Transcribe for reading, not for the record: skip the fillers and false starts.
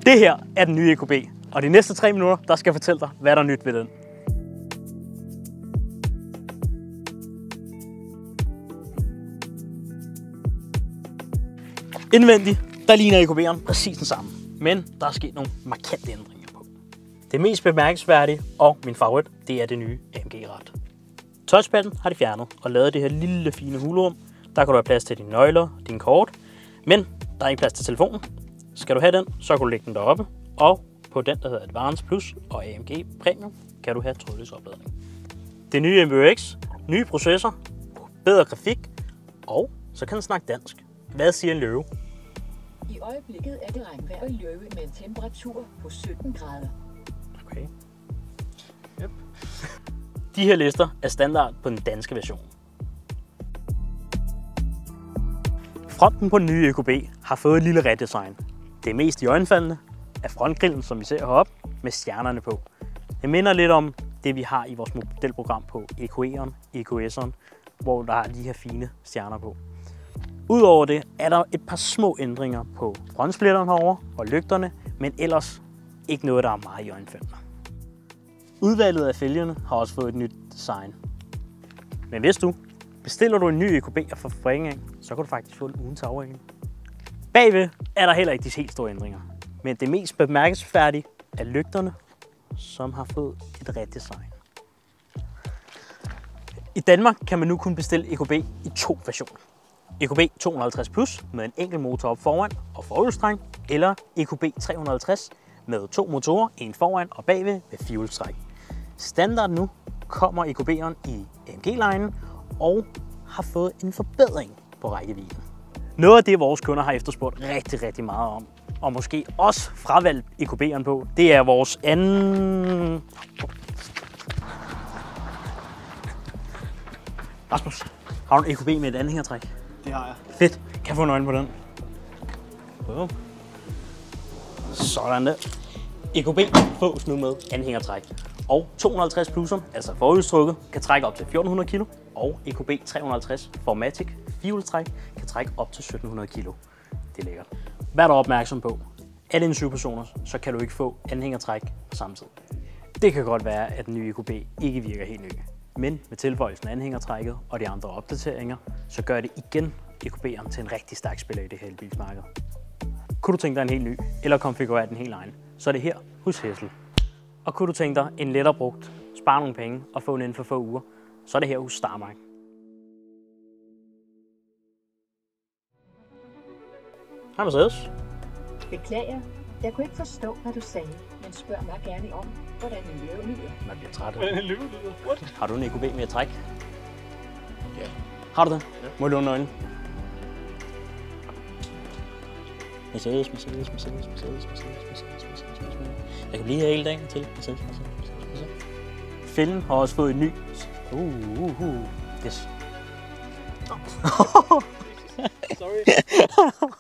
Det her er den nye EQB, og de næste 3 minutter, der skal jeg fortælle dig, hvad der er nyt ved den. Indvendigt, der ligner EQB'eren præcis den samme, men der er sket nogle markante ændringer på. Det mest bemærkelsesværdige og min favorit, det er det nye AMG-rat. Touchpadden har de fjernet og lavet det her lille fine hulrum. Der kan du have plads til dine nøgler, dine kort, men der er ikke plads til telefonen. Skal du have den, så kan du lægge den deroppe, og på den, der hedder Advance Plus og AMG Premium, kan du have trådløs opladning. Det nye MBUX, nye processor, bedre grafik, og så kan den snakke dansk. Hvad siger en løve? I øjeblikket er det regnvejr i Løve med en temperatur på 17 grader. Okay. Yep. De her lister er standard på den danske version. Fronten på den nye EQB har fået et lille redesign. Det mest iøjnefaldende er frontgrillen, som vi ser heroppe, med stjernerne på. Det minder lidt om det, vi har i vores modelprogram på EQE'eren, EQS'eren, hvor der er de her fine stjerner på. Udover det er der et par små ændringer på frontsplitteren herovre og lygterne, men ellers ikke noget, der er meget iøjnefaldende. Udvalget af fælgerne har også fået et nyt design. Men hvis du bestiller du en ny EQB og får fabrikken af, så kan du faktisk få den uden tagregning. Bagved er der heller ikke de helt store ændringer, men det mest bemærkelsesværdige er lygterne, som har fået et redesign. I Danmark kan man nu kun bestille EQB i 2 versioner. EQB 250 Plus med en enkelt motor op foran og forhjulstræk, eller EQB 350 med 2 motorer, en foran og bagved med firehjulstræk. Standard nu kommer EQB'eren i AMG-linen og har fået en forbedring på rækkevidden. Noget af det, vores kunder har efterspurgt rigtig meget om, og måske også fravalgt EQB'eren på, det er vores anden... Rasmus, har du en EQB med et anhængertræk? Det har jeg. Fedt. Kan jeg få en øjne på den? Wow. Sådan der. EQB fås nu med anhængertræk. Og 250 plusser, altså forhjulstrukket, kan trække op til 1400 kg. Og EQB 350 Formatic firehjulstræk kan trække op til 1700 kg. Det er lækkert. Vær dog opmærksom på, er det en 7-personer, så kan du ikke få anhængertræk på samme tid. Det kan godt være, at den nye EQB ikke virker helt ny. Men med tilføjelsen af anhængertrækket og de andre opdateringer, så gør det igen EQB'eren til en rigtig stærk spiller i det her elbilsmarked. Kunne du tænke dig en helt ny, eller konfigurere den helt egen, så er det her hos Hessel. Og kunne du tænke dig en lettere brugt, spare nogle penge og få den inden for få uger, så er det her hos Starmark. Hej Mercedes. Beklager, jeg kunne ikke forstå, hvad du sagde, men spørg mig gerne om, hvordan en løve lyder. Man bliver træt. Hvordan en løve lyder? What? Har du en EQB med at trække? Ja. Har du det? Ja. Må du låne øjnene? Mercedes. Jeg kan blive her hele dagen til. Mercedes. Fælden har også fået en ny. Yes. Sorry.